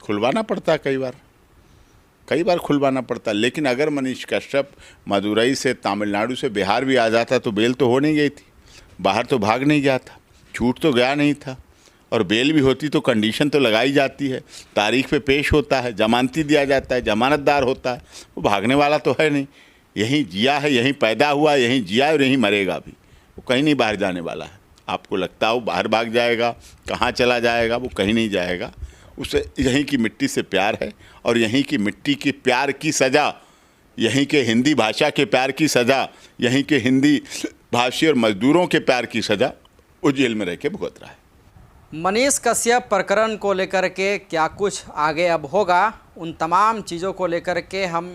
खुलवाना पड़ता है कई बार खुलवाना पड़ता है। लेकिन अगर मनीष कश्यप मदुरई से, तमिलनाडु से बिहार भी आ जाता तो बेल तो हो नहीं गई थी, बाहर तो भाग नहीं गया था, छूट तो गया नहीं था। और बेल भी होती तो कंडीशन तो लगाई जाती है, तारीख पे पेश होता है, जमानती दिया जाता है, जमानतदार होता है। वो भागने वाला तो है नहीं, यहीं जिया है, यहीं पैदा हुआ, यहीं जिया और यहीं मरेगा भी। वो कहीं नहीं बाहर जाने वाला है। आपको लगता है वो बाहर भाग जाएगा, कहाँ चला जाएगा? वो कहीं नहीं जाएगा। उसे यहीं की मिट्टी से प्यार है और यहीं की मिट्टी के प्यार की सज़ा, यहीं के हिंदी भाषा के प्यार की सज़ा, यहीं के हिंदी भाषी और मजदूरों के प्यार की सज़ा वो जेल में रह के भुगत रहा है। मनीष कश्यप प्रकरण को लेकर के क्या कुछ आगे अब होगा, उन तमाम चीज़ों को लेकर के हम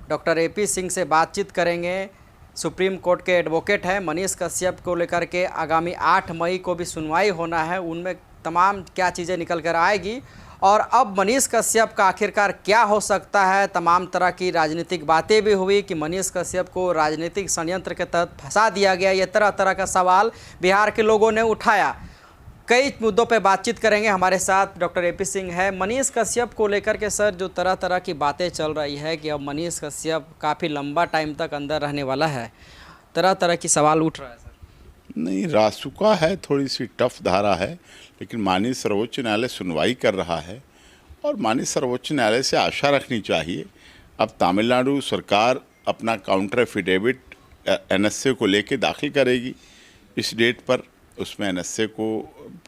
डॉक्टर AP सिंह से बातचीत करेंगे। सुप्रीम कोर्ट के एडवोकेट हैं। मनीष कश्यप को लेकर के आगामी 8 मई को भी सुनवाई होना है, उनमें तमाम क्या चीज़ें निकल कर आएगी और अब मनीष कश्यप का आखिरकार क्या हो सकता है। तमाम तरह की राजनीतिक बातें भी हुई कि मनीष कश्यप को राजनीतिक षड्यंत्र के तहत फंसा दिया गया। ये तरह तरह का सवाल बिहार के लोगों ने उठाया। कई मुद्दों पे बातचीत करेंगे। हमारे साथ डॉक्टर AP सिंह है। मनीष कश्यप को लेकर के सर जो तरह तरह की बातें चल रही है कि अब मनीष कश्यप काफ़ी लंबा टाइम तक अंदर रहने वाला है, तरह तरह की सवाल उठ रहा है सर। नहीं, रासुका है, थोड़ी सी टफ धारा है, लेकिन माननीय सर्वोच्च न्यायालय सुनवाई कर रहा है और माननीय सर्वोच्च न्यायालय से आशा रखनी चाहिए। अब तमिलनाडु सरकार अपना काउंटर एफिडेविट NSA को लेके दाखिल करेगी इस डेट पर। उसमें NSA को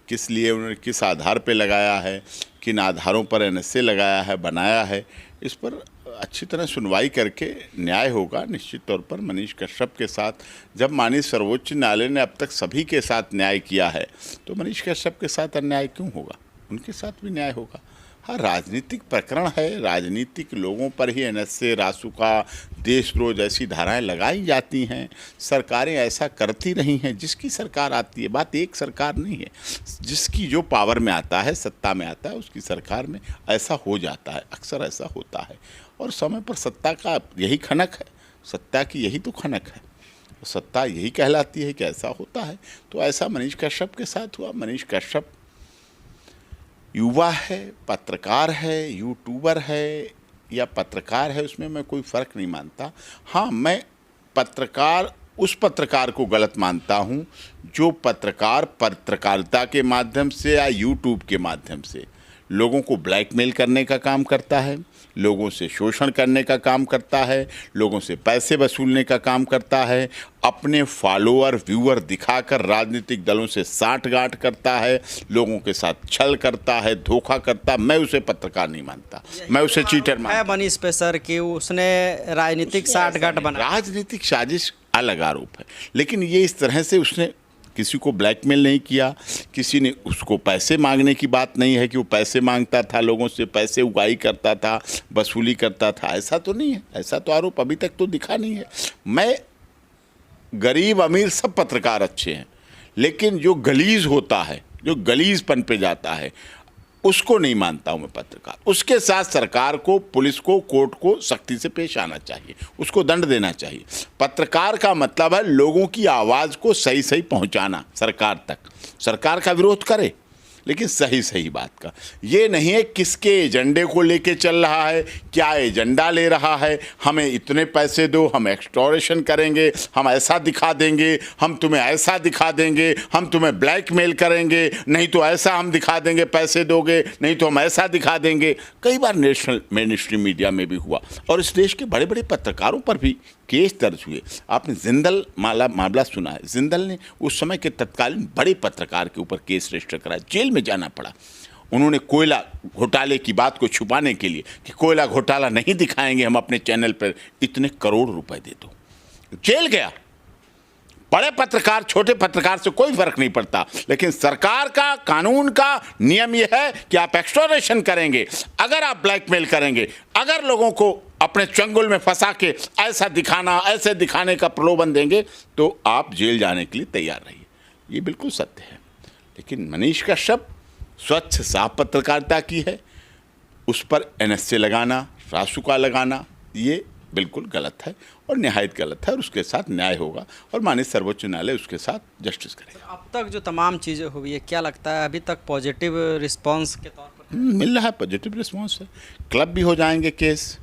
किस लिए उन्होंने किस आधार पे लगाया है, किन आधारों पर NSA लगाया है, बनाया है, इस पर अच्छी तरह सुनवाई करके न्याय होगा। निश्चित तौर पर मनीष कश्यप के साथ, जब माननीय सर्वोच्च न्यायालय ने अब तक सभी के साथ न्याय किया है तो मनीष कश्यप के साथ अन्याय क्यों होगा? उनके साथ भी न्याय होगा। हाँ, राजनीतिक प्रकरण है, राजनीतिक लोगों पर ही NSA, रासुका, देशद्रोह जैसी धाराएं लगाई जाती हैं। सरकारें ऐसा करती रही हैं, जिसकी सरकार आती है, बात एक सरकार नहीं है, जिसकी जो पावर में आता है, सत्ता में आता है, उसकी सरकार में ऐसा हो जाता है, अक्सर ऐसा होता है। और समय पर सत्ता का यही खनक है, सत्ता की यही तो खनक है, सत्ता यही कहलाती है कि ऐसा होता है। तो ऐसा मनीष कश्यप के साथ हुआ। मनीष कश्यप युवा है, पत्रकार है, यूट्यूबर है या पत्रकार है, उसमें मैं कोई फ़र्क नहीं मानता। हाँ, मैं उस पत्रकार को गलत मानता हूँ जो पत्रकार पत्रकारिता के माध्यम से या यूट्यूब के माध्यम से लोगों को ब्लैकमेल करने का काम करता है, लोगों से शोषण करने का काम करता है, लोगों से पैसे वसूलने का काम करता है, अपने फॉलोअर व्यूअर दिखाकर राजनीतिक दलों से साठगांठ करता है, लोगों के साथ छल करता है, धोखा करता। मैं उसे पत्रकार नहीं मानता, मैं उसे चीटर मानता है। मनीष पे सर कि उसने राजनीतिक साठगांठ बना, राजनीतिक साजिश अलग आरोप है, लेकिन ये इस तरह से उसने किसी को ब्लैकमेल नहीं किया, किसी ने उसको पैसे मांगने की बात नहीं है कि वो पैसे मांगता था, लोगों से पैसे उगाही करता था, वसूली करता था, ऐसा तो नहीं है, ऐसा तो आरोप अभी तक तो दिखा नहीं है। मैं गरीब अमीर सब पत्रकार अच्छे हैं, लेकिन जो गलीज होता है, जो गलीजपन पे जाता है, उसको नहीं मानता हूँ मैं पत्रकार। उसके साथ सरकार को, पुलिस को, कोर्ट को सख्ती से पेश आना चाहिए, उसको दंड देना चाहिए। पत्रकार का मतलब है लोगों की आवाज़ को सही सही पहुँचाना सरकार तक। सरकार का विरोध करे, लेकिन सही सही बात का। ये नहीं है किसके एजेंडे को लेके चल रहा है, क्या एजेंडा ले रहा है, हमें इतने पैसे दो, हम एक्सटॉर्शन करेंगे, हम ऐसा दिखा देंगे, हम तुम्हें ऐसा दिखा देंगे, हम तुम्हें ब्लैकमेल करेंगे, नहीं तो ऐसा हम दिखा देंगे, पैसे दोगे, नहीं तो हम ऐसा दिखा देंगे। कई बार नेशनल मेन स्ट्रीम मीडिया में भी हुआ और इस देश के बड़े बड़े पत्रकारों पर भी केस दर्ज हुए। आपने जिंदल मामला सुना है, जिंदल ने उस समय के तत्कालीन बड़े पत्रकार के ऊपर केस रजिस्टर कराया, जेल में जाना पड़ा। उन्होंने कोयला घोटाले की बात को छुपाने के लिए कि कोयला घोटाला नहीं दिखाएंगे हम अपने चैनल पर, इतने करोड़ रुपए दे दो, जेल गया। बड़े पत्रकार छोटे पत्रकार से कोई फर्क नहीं पड़ता, लेकिन सरकार का, कानून का नियम यह है कि आप एक्सटॉर्शन करेंगे, अगर आप ब्लैकमेल करेंगे, अगर लोगों को अपने चंगुल में फंसा के ऐसा दिखाना, ऐसे दिखाने का प्रलोभन देंगे तो आप जेल जाने के लिए तैयार रहिए। ये बिल्कुल सत्य है। लेकिन मनीष कश्यप स्वच्छ साफ पत्रकारिता की है, उस पर NSA लगाना, रासुका लगाना, ये बिल्कुल गलत है और निहायत गलत है और उसके साथ न्याय होगा और माननीय सर्वोच्च न्यायालय उसके साथ जस्टिस करेगा। अब तक जो तमाम चीज़ें हुई है, क्या लगता है अभी तक पॉजिटिव रिस्पांस के तौर पर? है? मिल रहा है, पॉजिटिव रिस्पॉन्स है। क्लब भी हो जाएंगे केस।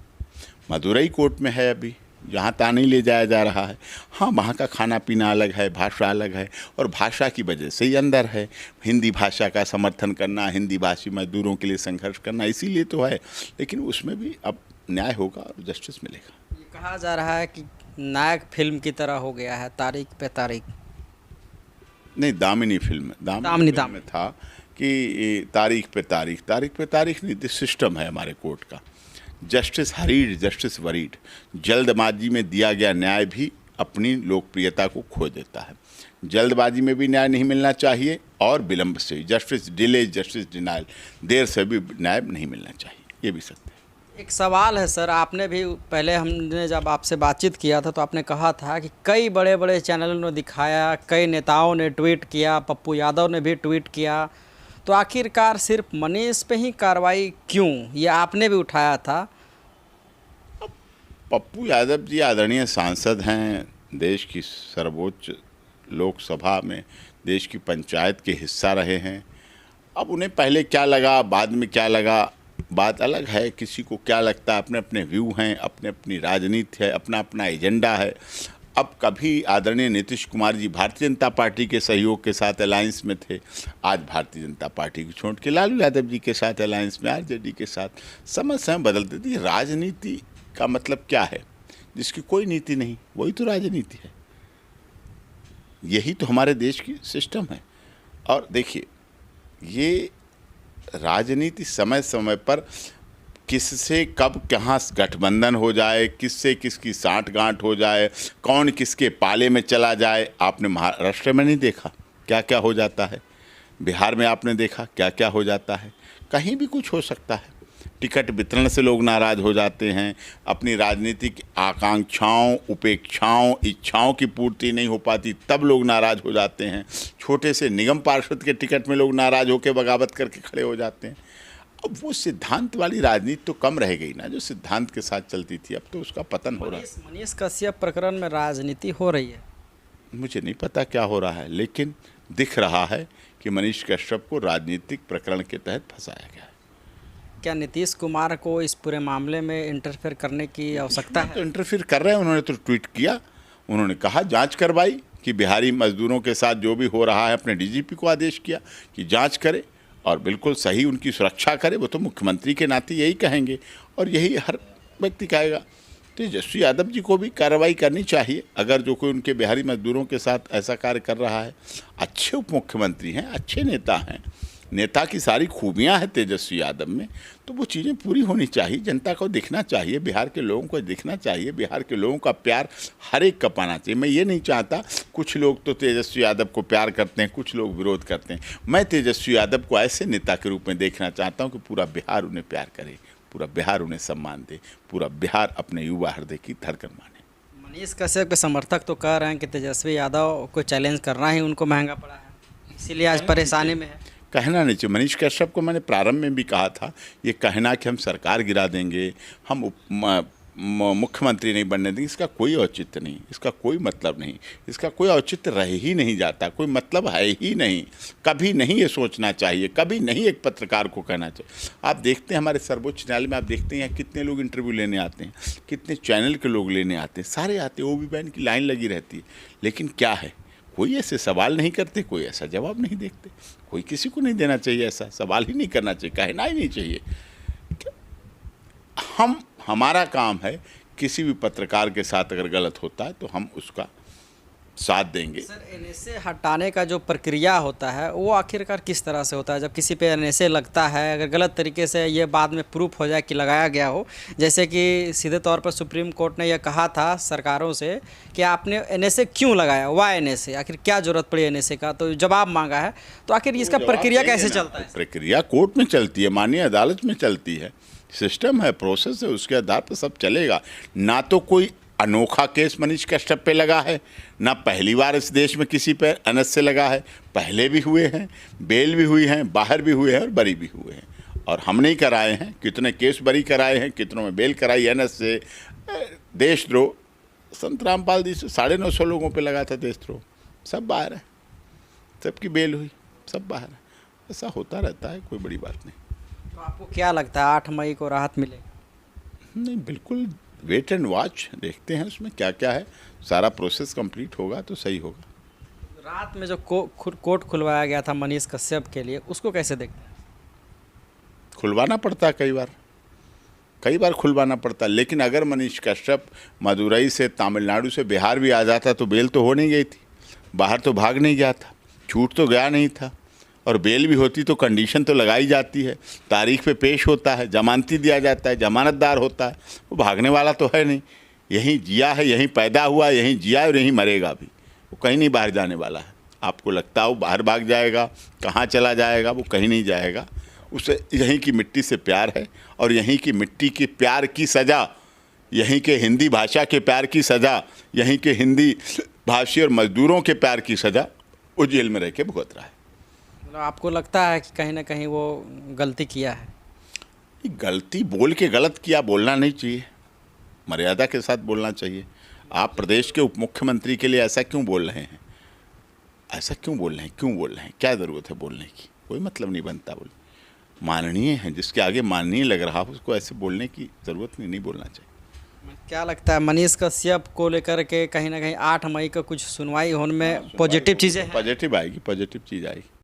मदुरई कोर्ट में है अभी, जहाँ तक नहीं ले जाया जा रहा है। हाँ, वहाँ का खाना पीना अलग है, भाषा अलग है, और भाषा की वजह से ही अंदर है। हिंदी भाषा का समर्थन करना, हिंदी भाषी मजदूरों के लिए संघर्ष करना, इसीलिए तो है। लेकिन उसमें भी अब न्याय होगा और जस्टिस मिलेगा। ये कहा जा रहा है कि नायक फिल्म की तरह हो गया है, तारीख पे तारीख। नहीं, दामिनी फिल्म में था कि तारीख पे तारीख नहीं, सिस्टम है हमारे कोर्ट का। Justice hurried, justice worried. जल्दबाजी में दिया गया न्याय भी अपनी लोकप्रियता को खो देता है। जल्दबाजी में भी न्याय नहीं मिलना चाहिए, और विलंब से भी। जस्टिस डिले, जस्टिस डिनाइल, देर से भी न्याय नहीं मिलना चाहिए, ये भी सत्य है। एक सवाल है सर, आपने भी पहले, हमने जब आपसे बातचीत किया था तो आपने कहा था कि कई बड़े बड़े चैनलों ने दिखाया, कई नेताओं ने ट्वीट किया, पप्पू यादव ने भी ट्वीट किया, तो आखिरकार सिर्फ मनीष पे ही कार्रवाई क्यों, ये आपने भी उठाया था। पप्पू यादव जी आदरणीय सांसद हैं, देश की सर्वोच्च लोकसभा में देश की पंचायत के हिस्सा रहे हैं। अब उन्हें पहले क्या लगा, बाद में क्या लगा, बात अलग है। किसी को क्या लगता है, अपने अपने व्यू हैं, अपने अपनी राजनीति है, अपना अपना एजेंडा है। अब कभी आदरणीय नीतीश कुमार जी भारतीय जनता पार्टी के सहयोग के साथ अलायंस में थे, आज भारतीय जनता पार्टी को छोड़ के लालू यादव जी के साथ अलायंस में, आरजेडी के साथ। समय समय बदलती थी। राजनीति का मतलब क्या है? जिसकी कोई नीति नहीं, वही तो राजनीति है। यही तो हमारे देश की सिस्टम है। और देखिए, ये राजनीति समय समय पर किससे कब कहाँ गठबंधन हो जाए, किससे किसकी साठगांठ हो जाए, कौन किसके पाले में चला जाए। आपने महाराष्ट्र में नहीं देखा क्या क्या हो जाता है? बिहार में आपने देखा क्या क्या हो जाता है? कहीं भी कुछ हो सकता है। टिकट वितरण से लोग नाराज़ हो जाते हैं। अपनी राजनीतिक आकांक्षाओं, उपेक्षाओं, इच्छाओं की पूर्ति नहीं हो पाती, तब लोग नाराज़ हो जाते हैं। छोटे से निगम पार्षद के टिकट में लोग नाराज़ होकर बगावत करके खड़े हो जाते हैं। अब वो सिद्धांत वाली राजनीति तो कम रह गई ना, जो सिद्धांत के साथ चलती थी। अब तो उसका पतन हो रहा है। मनीष कश्यप प्रकरण में राजनीति हो रही है। मुझे नहीं पता क्या हो रहा है, लेकिन दिख रहा है कि मनीष कश्यप को राजनीतिक प्रकरण के तहत फंसाया गया है। क्या नीतीश कुमार को इस पूरे मामले में इंटरफेयर करने की आवश्यकता है? तो इंटरफेयर कर रहे हैं। उन्होंने तो ट्वीट किया, उन्होंने कहा जांच करवाई कि बिहारी मजदूरों के साथ जो भी हो रहा है। अपने डीजीपी को आदेश किया कि जांच करे और बिल्कुल सही उनकी सुरक्षा करे। वो तो मुख्यमंत्री के नाते यही कहेंगे और यही हर व्यक्ति कहेगा। तो तेजस्वी यादव जी को भी कार्रवाई करनी चाहिए, अगर जो कोई उनके बिहारी मजदूरों के साथ ऐसा कार्य कर रहा है। अच्छे उप मुख्यमंत्री हैं, अच्छे नेता हैं, नेता की सारी खूबियां हैं तेजस्वी यादव में, तो वो चीज़ें पूरी होनी चाहिए। जनता को दिखना चाहिए, बिहार के लोगों को दिखना चाहिए, बिहार के लोगों का प्यार हर एक का पाना चाहिए। मैं ये नहीं चाहता, कुछ लोग तो तेजस्वी यादव को प्यार करते हैं, कुछ लोग विरोध करते हैं। मैं तेजस्वी यादव को ऐसे नेता के रूप में देखना चाहता हूँ कि पूरा बिहार उन्हें प्यार करे, पूरा बिहार उन्हें सम्मान दे, पूरा बिहार अपने युवा हृदय की धड़कन माने। मनीष कश्यप के समर्थक तो कह रहे हैं कि तेजस्वी यादव को चैलेंज करना ही उनको महंगा पड़ा है, इसीलिए आज परेशानी में है। कहना नहीं चाहिए। मनीष कश्यप को मैंने प्रारंभ में भी कहा था, ये कहना कि हम सरकार गिरा देंगे, हम मुख्यमंत्री नहीं बनने देंगे, इसका कोई औचित्य नहीं, इसका कोई मतलब नहीं, इसका कोई औचित्य रह ही नहीं जाता, कोई मतलब है ही नहीं। कभी नहीं ये सोचना चाहिए, कभी नहीं एक पत्रकार को कहना चाहिए। आप देखते हैं हमारे सर्वोच्च न्यायालय में, आप देखते हैं कितने लोग इंटरव्यू लेने आते हैं, कितने चैनल के लोग लेने आते हैं, सारे आते हैं, OB बैन की लाइन लगी रहती है। लेकिन क्या है, कोई ऐसे सवाल नहीं करते, कोई ऐसा जवाब नहीं देखते। कोई किसी को नहीं देना चाहिए, ऐसा सवाल ही नहीं करना चाहिए, कहना ही नहीं चाहिए। हमारा काम है, किसी भी पत्रकार के साथ अगर गलत होता है तो हम उसका साथ देंगे। सर, NSA हटाने का जो प्रक्रिया होता है वो आखिरकार किस तरह से होता है? जब किसी पे NSA लगता है, अगर गलत तरीके से ये बाद में प्रूफ हो जाए कि लगाया गया हो, जैसे कि सीधे तौर पर सुप्रीम कोर्ट ने यह कहा था सरकारों से कि आपने NSA क्यों लगाया, वाई NSA, आखिर क्या जरूरत पड़ी NSA का, तो जवाब मांगा है। तो आखिर इसका प्रक्रिया कैसे चलता है? प्रक्रिया कोर्ट में चलती है, माननीय अदालत में चलती है, सिस्टम है, प्रोसेस है, उसके आधार पर सब चलेगा। ना तो कोई अनोखा केस मनीष कश्यप पे लगा है, ना पहली बार इस देश में किसी पे NSA लगा है, पहले भी हुए हैं, बेल भी हुई हैं, बाहर भी हुए हैं और बरी भी हुए हैं। और हमने ही कराए हैं, कितने केस बरी कराए हैं, कितनों में बेल कराई। NSA, देशद्रोह, संत रामपाल जी से 950 लोगों पे लगा था देशद्रोह, सब बाहर है, सबकी बेल हुई, सब बाहर है। ऐसा होता रहता है, कोई बड़ी बात नहीं। तो आपको क्या लगता है 8 मई को राहत मिलेगी? नहीं, बिल्कुल वेट एंड वॉच, देखते हैं उसमें क्या क्या है। सारा प्रोसेस कंप्लीट होगा तो सही होगा। रात में जो कोर्ट खुलवाया गया था मनीष कश्यप के लिए, उसको कैसे देखते हैं? खुलवाना पड़ता है कई बार खुलवाना पड़ता है, लेकिन अगर मनीष कश्यप मदुरई से, तमिलनाडु से बिहार भी आ जाता तो बेल तो हो नहीं गई थी। बाहर तो भाग नहीं गया था, छूट तो गया नहीं था। और बेल भी होती तो कंडीशन तो लगाई जाती है, तारीख पे पेश होता है, जमानती दिया जाता है, जमानतदार होता है। वो भागने वाला तो है नहीं, यहीं जिया है, यहीं पैदा हुआ, यहीं जिया और यहीं मरेगा भी। वो कहीं नहीं बाहर जाने वाला है। आपको लगता है वो बाहर भाग जाएगा, कहाँ चला जाएगा? वो कहीं नहीं जाएगा। उसे यहीं की मिट्टी से प्यार है, और यहीं की मिट्टी के प्यार की सज़ा, यहीं के हिंदी भाषा के प्यार की सज़ा, यहीं के हिंदी भाषी और मजदूरों के प्यार की सज़ा वो जेल में रह के भुगत रहा है। मतलब आपको लगता है कि कहीं ना कहीं वो गलती किया है? गलती बोल के गलत किया बोलना नहीं चाहिए, मर्यादा के साथ बोलना चाहिए। आप प्रदेश के उप मुख्यमंत्री के लिए ऐसा क्यों बोल रहे हैं? ऐसा क्यों बोल रहे हैं? क्यों बोल रहे हैं? क्या ज़रूरत है बोलने की? कोई मतलब नहीं बनता। बोल माननीय है, जिसके आगे माननीय लग रहा हो उसको ऐसे बोलने की ज़रूरत नहीं बोलना चाहिए। क्या लगता है मनीष कश्यप को लेकर के कहीं ना कहीं 8 मई का कुछ सुनवाई होने में पॉजिटिव चीज़ें हैं? पॉजिटिव आएगी, पॉजिटिव चीज़ आएगी।